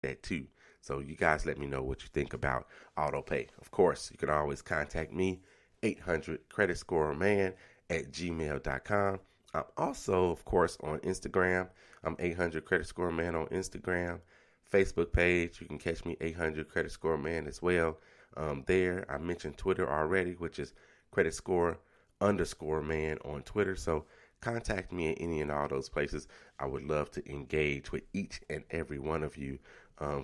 that too. So you guys let me know what you think about auto pay. Of course, you can always contact me, 800 credit score man at gmail.com. I'm also, of course, on Instagram. I'm 800 credit score man on Instagram. Facebook page, you can catch me 800 credit score man as well. There, I mentioned Twitter already, which is credit score underscore man on Twitter. So contact me at any and all those places. I would love to engage with each and every one of you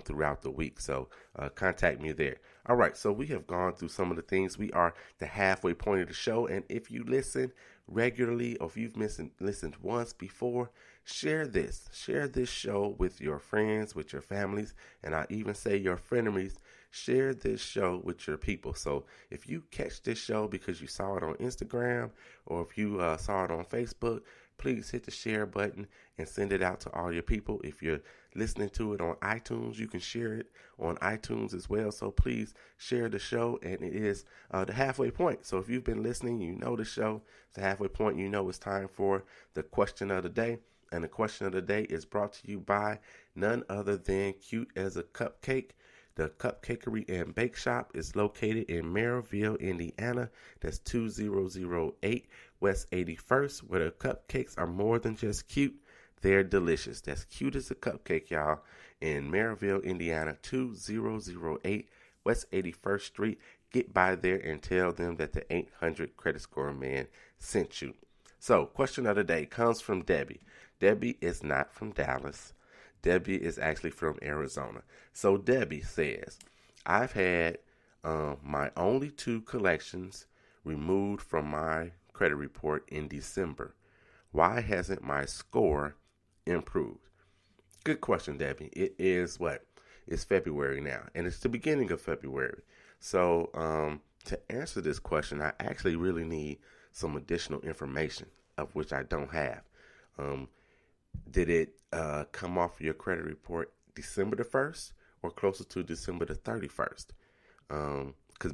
throughout the week. So contact me there. All right, so we have gone through some of the things. We are the halfway point of the show. And if you listen regularly or if you've listened once before, share this. Share this show with your friends, with your families, and I even say your frenemies. Share this show with your people. So if you catch this show because you saw it on Instagram or if you saw it on Facebook, please hit the share button and send it out to all your people. If you're listening to it on iTunes, you can share it on iTunes as well. So please share the show, and it is the halfway point. So if you've been listening, you know the show. It's the halfway point. You know it's time for the question of the day. And the question of the day is brought to you by none other than Cute as a Cupcake. The Cupcakery and Bake Shop is located in Merrillville, Indiana. That's 2008 West 81st, where the cupcakes are more than just cute. They're delicious. That's Cute as a Cupcake, y'all, in Merrillville, Indiana, 2008 West 81st Street. Get by there and tell them that the 800 Credit Score Man sent you. So, question of the day comes from Debbie. Debbie is not from Dallas. Debbie is actually from Arizona. So Debbie says, I've had my only two collections removed from my credit report in December. Why hasn't my score improved? Good question, Debbie. It is what? It's February now, and it's the beginning of February. So to answer this question, I actually really need some additional information, of which I don't have. Did it come off your credit report December the 1st or closer to December the 31st?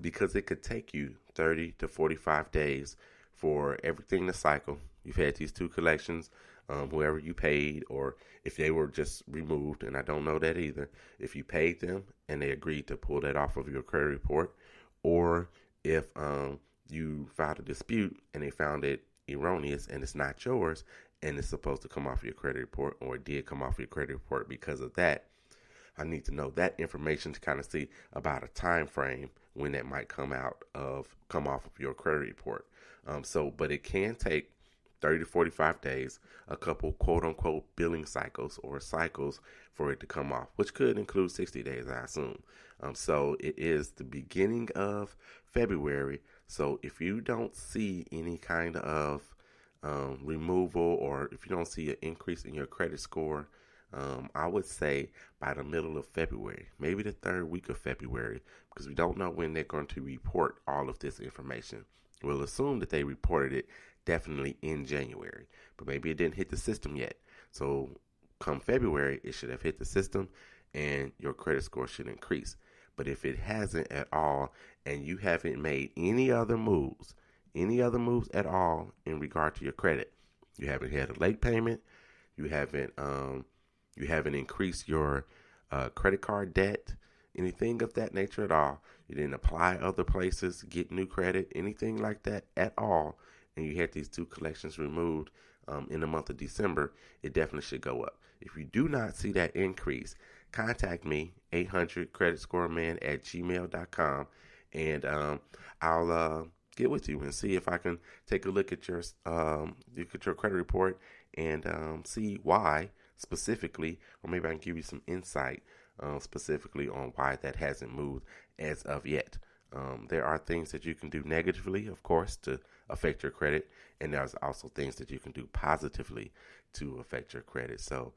Because it could take you 30 to 45 days for everything to cycle. You've had these two collections, whoever you paid, or if they were just removed, and I don't know that either, if you paid them and they agreed to pull that off of your credit report, or if you filed a dispute and they found it erroneous and it's not yours and it's supposed to come off your credit report, or it did come off your credit report because of that. I need to know that information to kind of see about a time frame when that might come off of your credit report. But it can take 30 to 45 days, a couple quote unquote billing cycles or cycles for it to come off, which could include 60 days, I assume. So it is the beginning of February. So if you don't see any kind of removal, or if you don't see an increase in your credit score, I would say by the middle of February, maybe the third week of February, because we don't know when they're going to report all of this information. We'll assume that they reported it definitely in January, but maybe it didn't hit the system yet. So come February, it should have hit the system and your credit score should increase. But if it hasn't at all, and you haven't made any other moves at all in regard to your credit, you haven't had a late payment, you haven't increased your credit card debt, anything of that nature at all, you didn't apply other places, get new credit, anything like that at all, and you had these two collections removed in the month of December, it definitely should go up. If you do not see that increase, contact me, 800 credit score man at gmail.com, and I'll get with you and see if I can take a look at your credit report and see why specifically, or maybe I can give you some insight specifically on why that hasn't moved as of yet. There are things that you can do negatively, of course, to affect your credit, and there's also things that you can do positively to affect your credit. So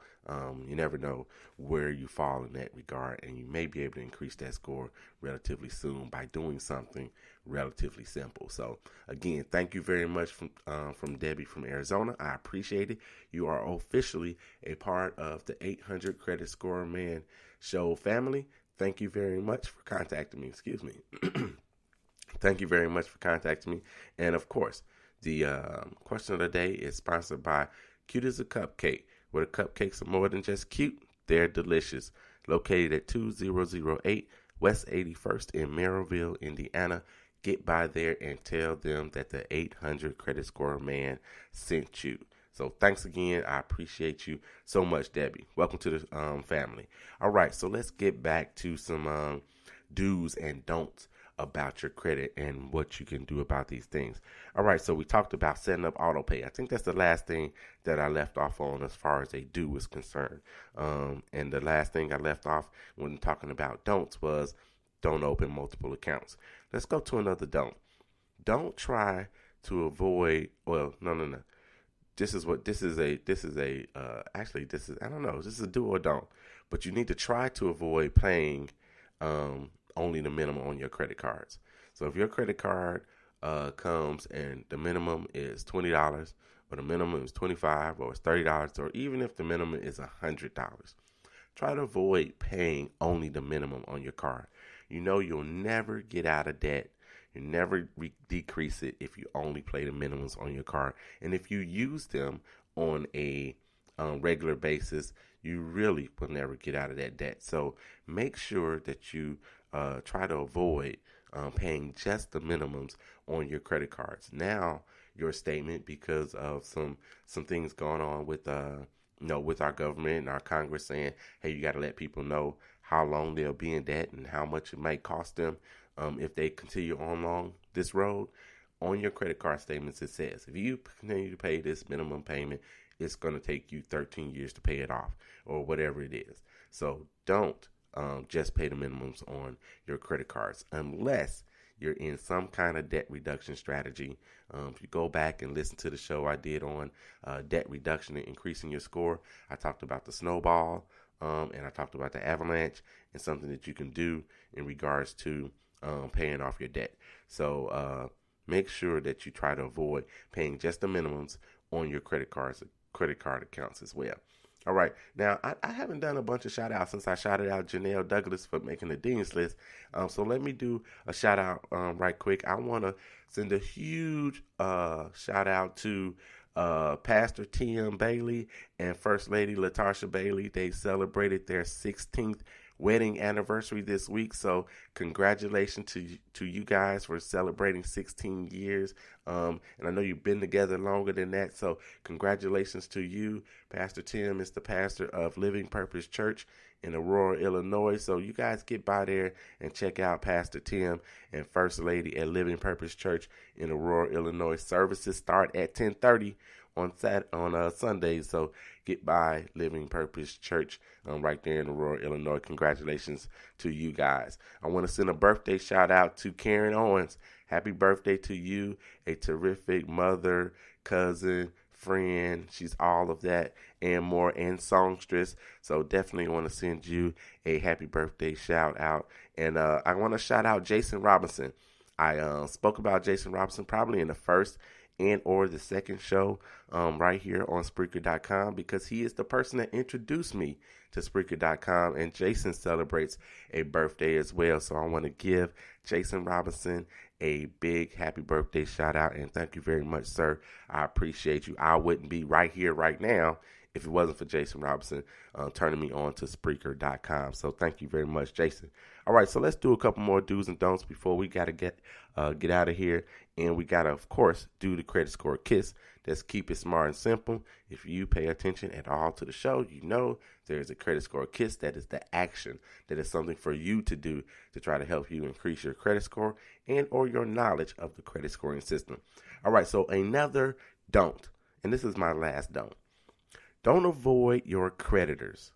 you never know where you fall in that regard, and you may be able to increase that score relatively soon by doing something relatively simple. So again, thank you very much from Debbie from Arizona. I appreciate it. You are officially a part of the 800 Credit Score Man Show family. Thank you very much for contacting me. Excuse me. Thank you very much for contacting me. And of course, the question of the day is sponsored by Cute as a Cupcake, where the cupcakes are more than just cute. They're delicious. located at 2008 West 81st in Merrillville, Indiana. Get by there and tell them that the 800 Credit Score Man sent you. So thanks again. I appreciate you so much, Debbie. Welcome to the family. All right, so let's get back to some do's and don'ts about your credit and what you can do about these things. All right, so we talked about setting up auto pay. I think that's the last thing that I left off on as far as a do is concerned. And the last thing I left off when talking about don'ts was don't open multiple accounts. Let's go to another don't. Don't try to avoid, well, no. This is I don't know, this is a do or don't. But you need to try to avoid paying only the minimum on your credit cards. So if your credit card comes and the minimum is $20 or the minimum is $25 or it's $30 or even if the minimum is $100, try to avoid paying only the minimum on your card. You know you'll never get out of debt. You never decrease it if you only pay the minimums on your card. And if you use them on a regular basis, you really will never get out of that debt. So make sure that you try to avoid paying just the minimums on your credit cards. Now, your statement, because of some things going on with with our government and our Congress saying, hey, you got to let people know how long they'll be in debt and how much it might cost them if they continue on along this road. On your credit card statements, it says, if you continue to pay this minimum payment, it's going to take you 13 years to pay it off or whatever it is. So don't just pay the minimums on your credit cards unless you're in some kind of debt reduction strategy. If you go back and listen to the show I did on debt reduction and increasing your score, I talked about the snowball and I talked about the avalanche and something that you can do in regards to paying off your debt. So make sure that you try to avoid paying just the minimums on your credit card accounts as well. All right. Now, I haven't done a bunch of shout outs since I shouted out Janelle Douglas for making the Dean's List. So let me do a shout out right quick. I want to send a huge shout out to Pastor Tim Bailey and First Lady Latasha Bailey. They celebrated their 16th wedding anniversary this week. So congratulations to you guys for celebrating 16 years. And I know you've been together longer than that. So congratulations to you. Pastor Tim is the pastor of Living Purpose Church in Aurora, Illinois. So you guys get by there and check out Pastor Tim and First Lady at Living Purpose Church in Aurora, Illinois. Services start at 10:30 on Sundays. So get by Living Purpose Church right there in Aurora, Illinois. Congratulations to you guys. I want to send a birthday shout out to Karen Owens. Happy birthday to you, a terrific mother, cousin, friend. She's all of that and more, and songstress. So definitely want to send you a happy birthday shout out. And I want to shout out Jason Robinson. I spoke about Jason Robinson probably in the first and or the second show right here on Spreaker.com, because he is the person that introduced me to Spreaker.com, and Jason celebrates a birthday as well. So I want to give Jason Robinson a big happy birthday shout out, and thank you very much, sir. I appreciate you. I wouldn't be right here right now if it wasn't for Jason Robinson turning me on to Spreaker.com. So thank you very much, Jason. All right, so let's do a couple more do's and don'ts before we got to get out of here. And we got to, of course, do the credit score kiss. Let's keep it smart and simple. If you pay attention at all to the show, you know there's a credit score kiss. That is the action. That is something for you to do to try to help you increase your credit score and or your knowledge of the credit scoring system. All right, so another don't, and this is my last don't. Don't avoid your creditors.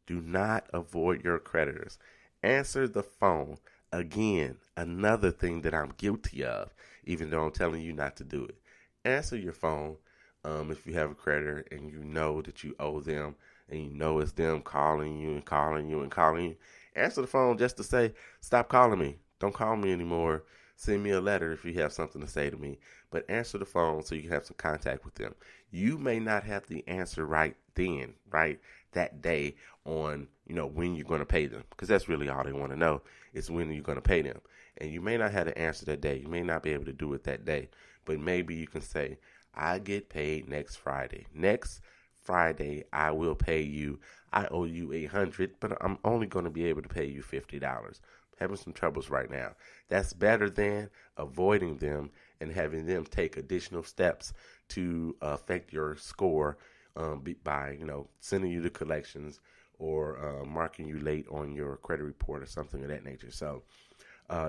Do not avoid your creditors. Answer the phone. Again, another thing that I'm guilty of, even though I'm telling you not to do it. Answer your phone if you have a creditor and you know that you owe them and you know it's them calling you and calling you and calling you. Answer the phone just to say, stop calling me. Don't call me anymore. Send me a letter if you have something to say to me. But answer the phone so you can have some contact with them. You may not have the answer right then, right, that day on, when you're going to pay them. Because that's really all they want to know is when you're going to pay them. And you may not have the answer that day. You may not be able to do it that day. But maybe you can say, I get paid next Friday. Next Friday, I will pay you. I owe you $800, but I'm only going to be able to pay you $50. Having some troubles right now. That's better than avoiding them and having them take additional steps to affect your score by sending you the collections or marking you late on your credit report or something of that nature. So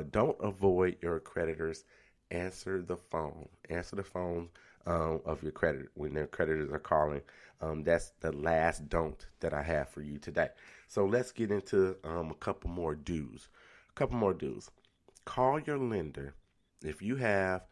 don't avoid your creditors. Answer the phone. Answer the phone of your creditor when their creditors are calling. That's the last don't that I have for you today. So let's get into a couple more do's. Call your lender. If you have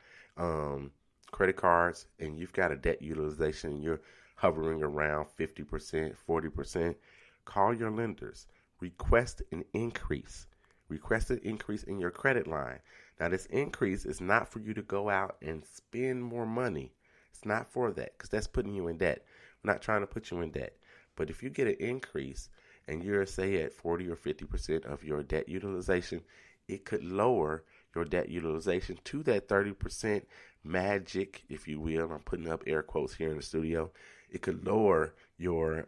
credit cards and you've got a debt utilization, you're hovering around 50%, 40%, call your lenders. Request an increase. Request an increase in your credit line. Now, this increase is not for you to go out and spend more money. It's not for that because that's putting you in debt. We're not trying to put you in debt. But if you get an increase and you're, say, at 40 or 50% of your debt utilization, it could lower your debt utilization to that 30% magic, if you will. I'm putting up air quotes here in the studio. It could lower your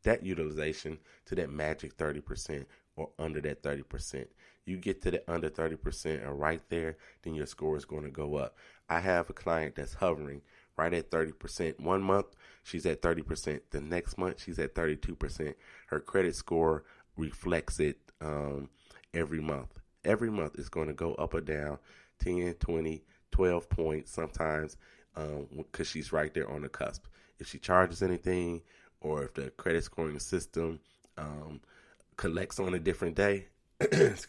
debt utilization to that magic 30% or under that 30%. You get to the under 30% or right there, then your score is going to go up. I have a client that's hovering right at 30%. 1 month, she's at 30%. The next month, she's at 32%. Her credit score reflects it every month. Every month it's going to go up or down 10, 20, 12 points sometimes because she's right there on the cusp. If she charges anything or if the credit scoring system collects on a different day, collects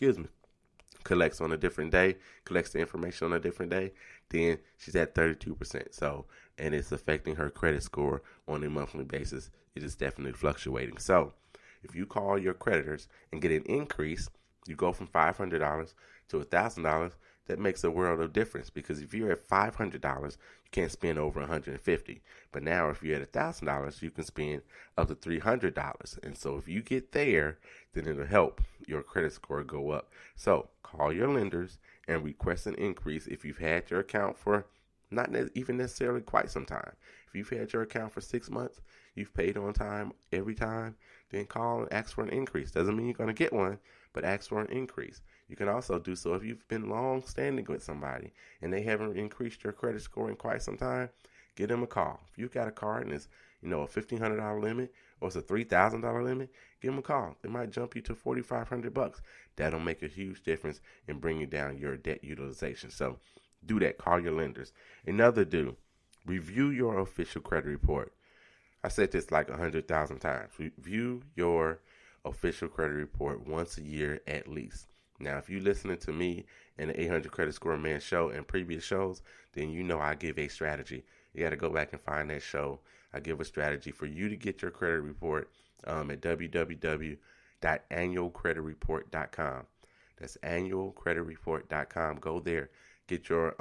the information on a different day, then she's at 32%. So, and it's affecting her credit score on a monthly basis. It is definitely fluctuating. So, if you call your creditors and get an increase, you go from $500 to $1,000. That makes a world of difference because if you're at $500, you can't spend over $150. But now, if you're at $1,000, you can spend up to $300. And so, if you get there, then it'll help your credit score go up. So, call your lenders and request an increase if you've had your account for not even necessarily quite some time. If you've had your account for 6 months, you've paid on time every time, then call and ask for an increase. Doesn't mean you're going to get one, but ask for an increase. You can also do so if you've been long standing with somebody and they haven't increased your credit score in quite some time. Give them a call. If you've got a card and it's a $1,500 limit or it's a $3,000 limit, give them a call. They might jump you to $4,500. That'll make a huge difference in bringing down your debt utilization. So do that. Call your lenders. Another do, review your official credit report. I said this like 100,000 times. Review your official credit report once a year at least. Now, if you're listening to me and the 800 Credit Score Man show and previous shows, then you know I give a strategy. You got to go back and find that show. I give a strategy for you to get your credit report at www.annualcreditreport.com. That's annualcreditreport.com. Go there. Get your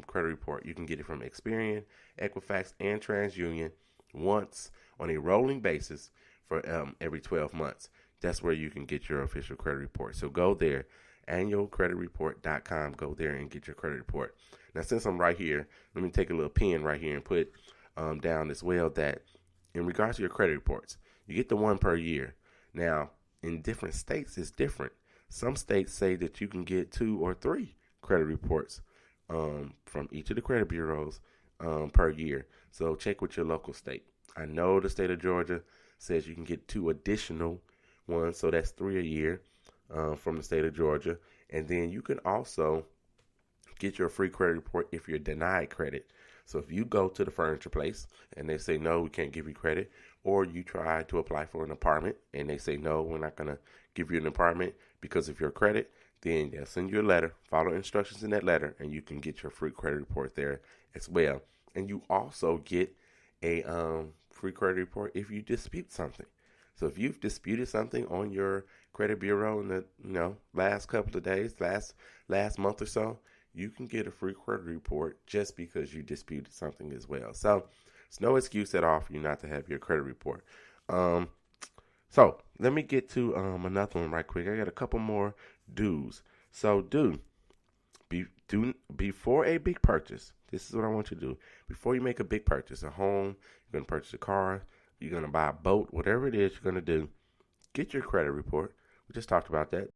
credit report. You can get it from Experian, Equifax, and TransUnion once on a rolling basis for every 12 months. That's where you can get your official credit report. So go there, annualcreditreport.com. Go there and get your credit report. Now, since I'm right here, let me take a little pen right here and put down as well that in regards to your credit reports, you get the one per year. Now, in different states, it's different. Some states say that you can get 2 or 3 credit reports from each of the credit bureaus per year. So check with your local state. I know the state of Georgia says you can get 2 additional ones, so that's 3 a year from the state of Georgia. And then you can also get your free credit report if you're denied credit. So if you go to the furniture place and they say, no, we can't give you credit, or you try to apply for an apartment and they say, no, we're not going to give you an apartment because of your credit, then they'll send you a letter, follow instructions in that letter, and you can get your free credit report there as well. And you also get a free credit report if you dispute something. So if you've disputed something on your credit bureau in the last couple of days, last month or so, you can get a free credit report just because you disputed something as well. So it's no excuse at all for you not to have your credit report. So let me get to another one right quick. I got a couple more do's. So before a big purchase, this is what I want you to do. Before you make a big purchase, a home, you're going to purchase a car, you're going to buy a boat, whatever it is you're going to do, Get your credit report. We just talked about that.